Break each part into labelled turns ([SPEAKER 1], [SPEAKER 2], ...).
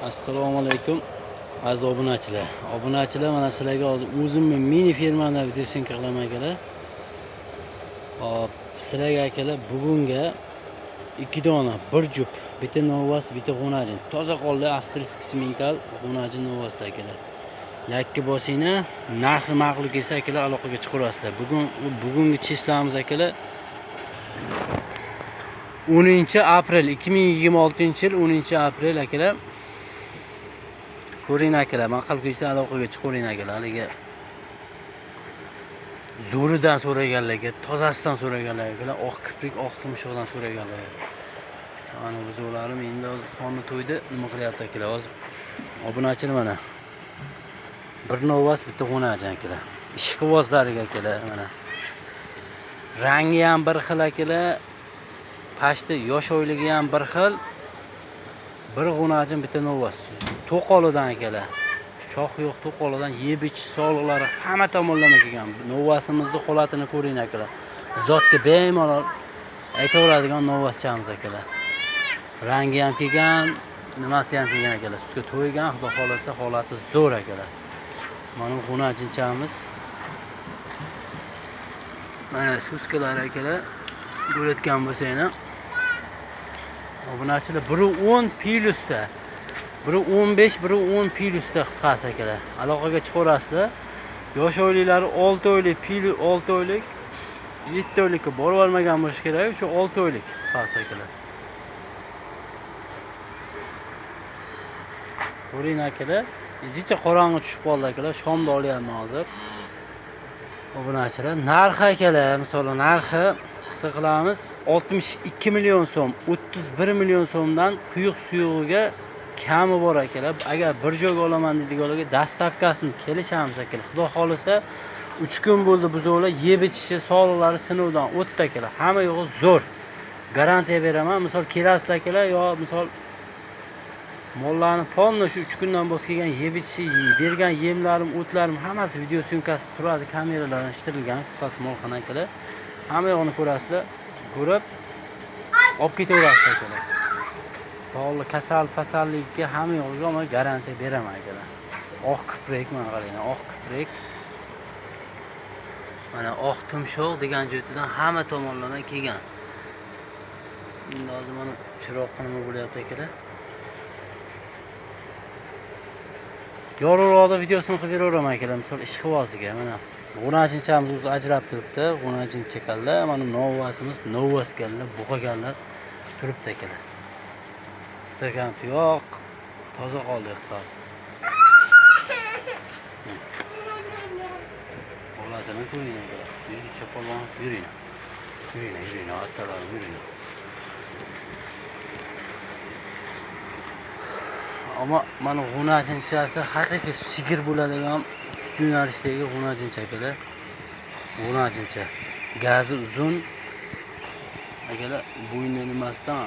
[SPEAKER 1] Assalomu alaykum aziz obunachilar. Obunachilar, mana sizlarga hozir o'zimni mini fermani videosini qilaman akalar. Hop, sizlarga akalar bugunga 2 dona, bir jup, bitta novas, bitta g'unajin. Toza qoldi avstriyskiy simental g'unajin novaslar akalar. Yakka bosinglar, narxi ma'qul kelsa akalar aloqaga chiqarasizlar. Bugungi chislamiz akalar 10-aprel 2026-yil 10-aprel akalar. Ko'ring akalar, ma'qul kelsa aloqaga chiqaring akalar. Haliga zo'ridan so'raganlarga, tozasidan so'raganlarga, oq kiprik, oq tumshuqdan so'raganlar. Mana biz o'larim endi hozir qonni to'ydi, nima qilyapti akalar? Hozir obunachilar mana bir novas, bitta g'unajin akalar. Ishqibozlariga akalar mana. Rangi ham bir xil akalar. Pashti yosh oyligi ham bir xil. Bir g'unajin, bitta novas. To'qolidan akalar. Shox yo'q, to'qolidan yeb ichish sog'liqlari hamma tomonlama kelgan. Novasimizni holatini ko'ring akalar. Zotga bemalol aytaveradigan novaschamiz akalar. Rangi ham kelgan, nimasi ham kelgan akalar. Sutga to'ygan, xudo xolasa holati zo'r akalar. Mana g'unajinchamiz. Mana suskalar akalar. Ko'rayotgan bo'lsanglar. Obunachilar biri 10 plyusda. Biri 15, biri 10 plyusda qisqasi akalar. Aloqaga chiqarasizlar. Yosh oyliklari 6 oylik, 6 oylik, 7 oylikka borib olmagan bo'lish kerak. Shu 6 oylik qisqasi akalar. Ko'ring akalar. Jicha qorong'i tushib qoldi akalar. Shomda olyapman hozir. Obunachilar, narxi akalar, masalan, narxi qilamiz 62 million so'm, 31 million so'mdan quyuq suyug'iga kami bor akalar. Agar bir joyga olaman deydiganlarga dastavkasini kelishamiz akalar. Xudo xolasa 3 kun bo'ldi buzoqlar yeb ichishi, sog'liqlari sinovdan o'tdi akalar. Hamma yo'g'i zo'r. Garantiya beraman. Misol kelasizlar akalar, yo misol mollarni polni shu 3 kundan bo'z kelgan yeb ichishi, bergan yemlarim, o'tlarim hammasi video syomkasi turadi, kameralardan ishtirilgan, qisqasi molxona akalar. Hamma yo'g'ini ko'rasizlar. Ko'rib olib ketaverasizlar akalar. Sog'liq, kasallikka hamma yo'g'iga men garantiya beraman akalar. Oq kiprik, mana qaranglar, oq kiprik. Mana oq tumshuq degan joydan hamma tomonlama kelgan. Endi hozir mana chiroq nima bo'lyapti akalar? Yorug'roqda videosini qilib beraveraman akalar. Misol ishqiboziga mana g'unajinchamiz o'zi ajrab turibdi. G'unajincha kalla, mana novasimiz, novas kalla, buqaganlar turibdi akalar. Stakan tuyoq, toza qoldi qisqasi. Holatini ko'ring akalar. Yurib chopolon, yuring. Yuring, attalarim yuring. Ama mana g'unajinchasi haqiqiy sigir bo'ladigan sut yo'nalishdagi g'unajincha akalar. G'unajincha. Gazi uzun. Akalar bo'yni nimasidan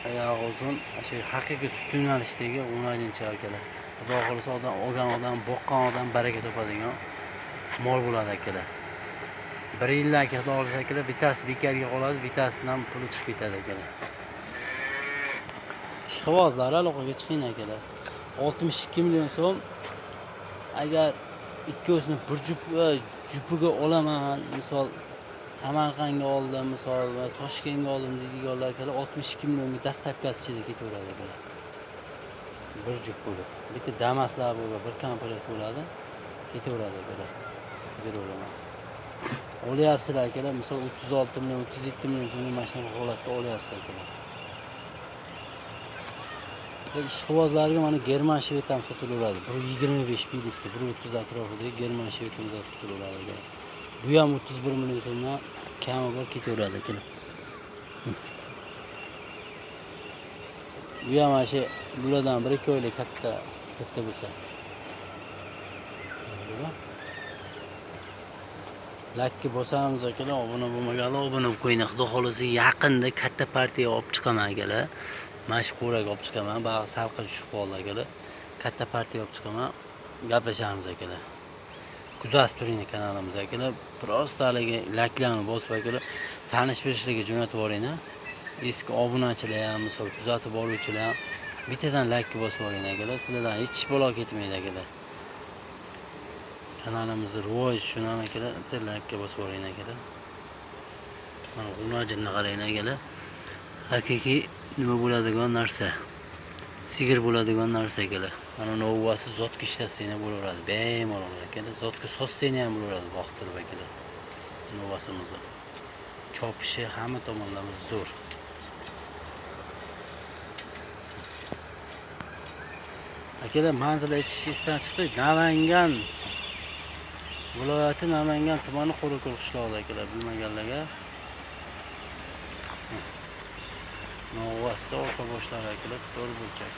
[SPEAKER 1] oyog'i uzun, shu haqiqiy sut yo'nalishdagi g'unajincha akalar. Xudo xolasa odam olgan odam, boqqan odam baraka topadigan mol bo'ladi akalar. 1 yildan keyin xudo xolasa akalar bittasi bekarga qoladi, bittasidan puli chiqib ketadi akalar. Ishqibozlar aloqaga chiqing akalar. 62 million so'm. Agar ikkovsini bir jupiga olaman, misol Samarqandga oldim, misol Toshkentga oldim deydiganlar akalar 62 millionga dastavkasi ichida ketaveradi akalar. Bir jup bo'lib. Bitta damaslar bo'lib, bir komplet bo'ladi. Ketaveradi akalar. Beraman. Olyapsizlar akalar, misol 36 million, 37 million so'mga mashina holatda olyapsizlar akalar. Ishqibozlarga mana German shvet ham sotilaveradi. 125 plyusda, 130 atrofidagi German shvetimiz sotilaveradi. Bu ham 31 million so'mdan kami bor ketaveradi akalar. Bu ham mana bulardan 1-2 oylik katta bo'lsa. Like bosamiz akalar, obuna bo'lmaganlar obuna bo'lib qo'ying. Xudo xolasa yaqinda katta partiya olib chiqaman akalar. Mashquraga olib chiqaman. Bag'i salqin tushib qoldi akalar. Katta partiya olib chiqaman. Gaplashamiz akalar. Kuzatib turing kanalimizga akalar. Prosta haliga laklarni bosib akalar, tanish bilishlarga jo'natib yuboringlar. Eski obunachilar ham, misol kuzatib boruvchilar ham bittadan like bosib oling akalar. Sizlardan hech balo ketmaydi akalar. Kanalimizni rivoj uchun ham akalar, bitta like bosib oling akalar. Mana g'unajinni qarang akalar. Haqiqiy nima bo'ladigan narsa. Sigir bo'ladigan narsa akalar. Mana novvasi zotga ishtatsang ham bo'laveradi. Bemalol akalar. Zotga sotsang ham bo'laveradi vaqtida akalar. Novvasimizni. Chopishi hamma tomonlama zo'r. Akalar, manzil aytish esdan chiqdi. Namangan viloyati Namangan tumani Qo'riqko'l qishlog'ida akalar, bilmaganlarga. Novvasi orqa boshlari akalar, to'rt burchak.